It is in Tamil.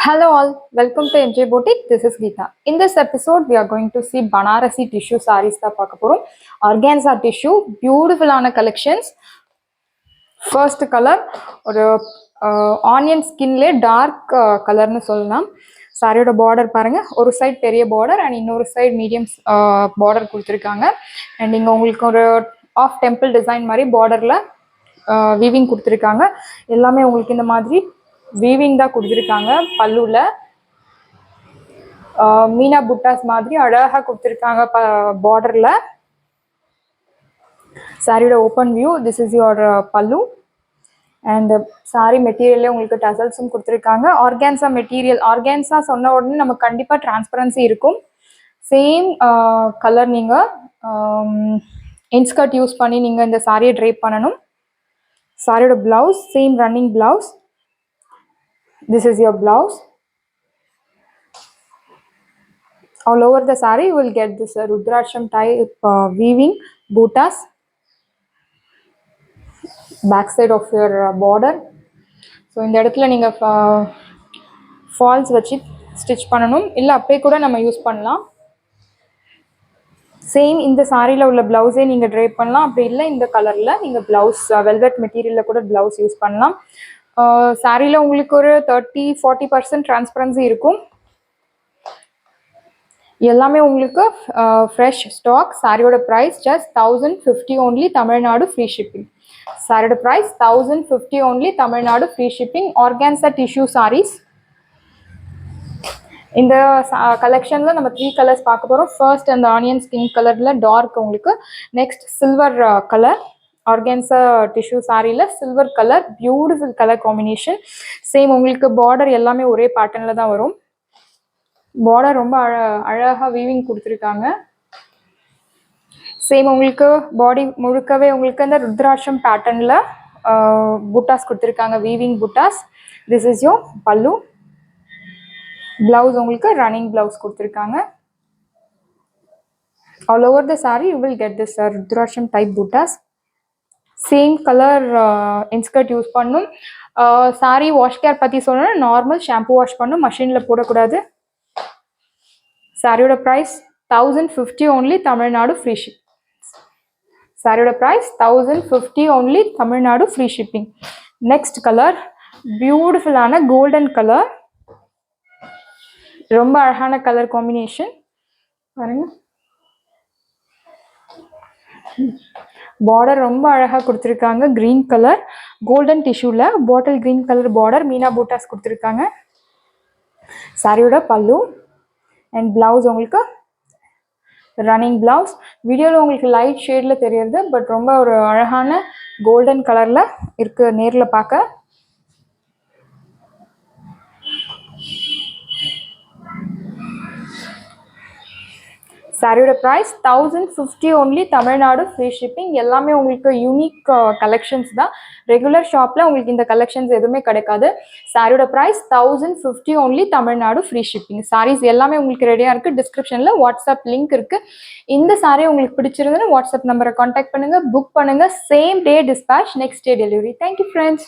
Hello all, welcome to MJ Boutique. This is Geeta. In this episode, we are going to see Banarasi tissue sarees da paakaporum. Organza tissue, beautiful ana collections. First color ஒரு ஆனியன் ஸ்கின்ல டார்க் கலர்னு சொல்லலாம். சாரியோட பார்டர் பாருங்க, ஒரு சைடு பெரிய பார்டர் அண்ட் இன்னொரு சைடு மீடியம் பார்டர் கொடுத்துருக்காங்க. அண்ட் இங்கே உங்களுக்கு ஒரு ஆஃப் டெம்பிள் டிசைன் மாதிரி பார்டரில் வீவிங் கொடுத்துருக்காங்க. எல்லாமே உங்களுக்கு இந்த மாதிரி வீவிங் தான் கொடுத்துருக்காங்க. பல்லுவில் மீனா புட்டாஸ் மாதிரி அழகாக கொடுத்துருக்காங்க பார்டரில். சாரியோட open view, this is your பல்லு. அண்ட் சாரி மெட்டீரியல்லே உங்களுக்கு டசல்ஸும் கொடுத்துருக்காங்க. ஆர்கான்ஸா மெட்டீரியல், ஆர்கான்ஸா சொன்ன உடனே நமக்கு கண்டிப்பாக டிரான்ஸ்பரன்சி இருக்கும். சேம் கலர் நீங்கள் இன்ஸ்கர்ட் யூஸ் பண்ணி நீங்கள் இந்த சாரியை ட்ரைப் பண்ணணும். சாரியோட blouse same running blouse. This is your blouse. All over the saree you will get this Rudraksham type weaving buttas. Back side of your border. So இந்த இடத்துல நீங்க ஃபால்ஸ் வச்சு ஸ்டிச் பண்ணணும், இல்லை அப்படியே கூட நம்ம யூஸ் பண்ணலாம். சேம் இந்த சாரியில் உள்ள பிளவுஸே நீங்கள் ட்ரைப் பண்ணலாம். அப்படி இல்லை இந்த கலரில் நீங்கள் பிளவுஸ் வெல்வெட் மெட்டீரியலில் கூட பிளவுஸ் யூஸ் பண்ணலாம். சாரியில் உங்களுக்கு ஒரு 30-40% டிரான்ஸ்பரன்சி இருக்கும். எல்லாமே உங்களுக்கு ஃப்ரெஷ் ஸ்டாக். சாரியோட price just 1050 only, Tamil Nadu free shipping. சாரியோட price 1050 only, Tamil Nadu free shipping. Organza tissue saris. இந்த கலெக்ஷனில் நம்ம 3 கலர்ஸ் பார்க்க போகிறோம். ஃபர்ஸ்ட் அந்த ஆனியன் ஸ்கின் கலரில் டார்க் உங்களுக்கு, next silver colour. Organza tissue சாரியில் silver colour, beautiful colour combination. Same உங்களுக்கு பார்டர் எல்லாமே ஒரே பேட்டர்னில் தான் வரும். பார்டர் ரொம்ப அழகாக வீவிங் கொடுத்துருக்காங்க. சேம் உங்களுக்கு பாடி முழுக்கவே உங்களுக்கு அந்த ருத்ராட்சம் பேட்டர்னில் புட்டாஸ் கொடுத்துருக்காங்க, வீவிங் புட்டாஸ். This is your pallu. Blouse உங்களுக்கு ரன்னிங் பிளவுஸ் கொடுத்துருக்காங்க. All over the sari you will get this ருத்ராட்சம் டைப் புட்டாஸ். சேம் கலர் இன்ஸ்கர்ட் யூஸ் பண்ணும். சாரி வாஷ் கேர் பற்றி சொல்லணும்னா நார்மல் ஷாம்பு வாஷ் பண்ணும், மஷினில் போடக்கூடாது. சாரியோட price 1050 only, Tamil Nadu free ship. சாரியோட price 1050 only, Tamil Nadu free shipping. Next colour பியூட்டிஃபுல்லான கோல்டன் கலர், ரொம்ப அழகான கலர் காம்பினேஷன் பாருங்க. பார்டர் ரொம்ப அழகாக கொடுத்துருக்காங்க. க்ரீன் கலர் கோல்டன் டிஷ்யூவில் பாட்டில் க்ரீன் கலர் பார்டர், மீனா பூட்டாஸ் கொடுத்துருக்காங்க. சாரியோட பல்லு அண்ட் பிளவுஸ் உங்களுக்கு ரன்னிங் பிளவுஸ். வீடியோவில் உங்களுக்கு லைட் ஷேடில் தெரியுது, பட் ரொம்ப ஒரு அழகான கோல்டன் கலரில் இருக்குது நேரில் பார்க்க. சாரியோட price 1050 only, Tamil Nadu free shipping. எல்லாமே உங்களுக்கு யூனிக் கலெக்ஷன்ஸ் தான். ரெகுலர் ஷாப்பில் உங்களுக்கு இந்த கலெக்ஷன்ஸ் எதுவுமே கிடைக்காது. சாரியோட price 1050 only, Tamil Nadu free shipping. Sarees எல்லாமே உங்களுக்கு ரெடியாக இருக்குது. டிஸ்கிரிப்ஷனில் வாட்ஸ்அப் லிங்க் இருக்குது. இந்த சாரீ உங்களுக்கு பிடிச்சிருந்ததுன்னு வாட்ஸ்அப் நம்பரை கான்டாக்ட் பண்ணுங்கள், புக் பண்ணுங்கள். Same day dispatch, next day delivery. Thank you friends.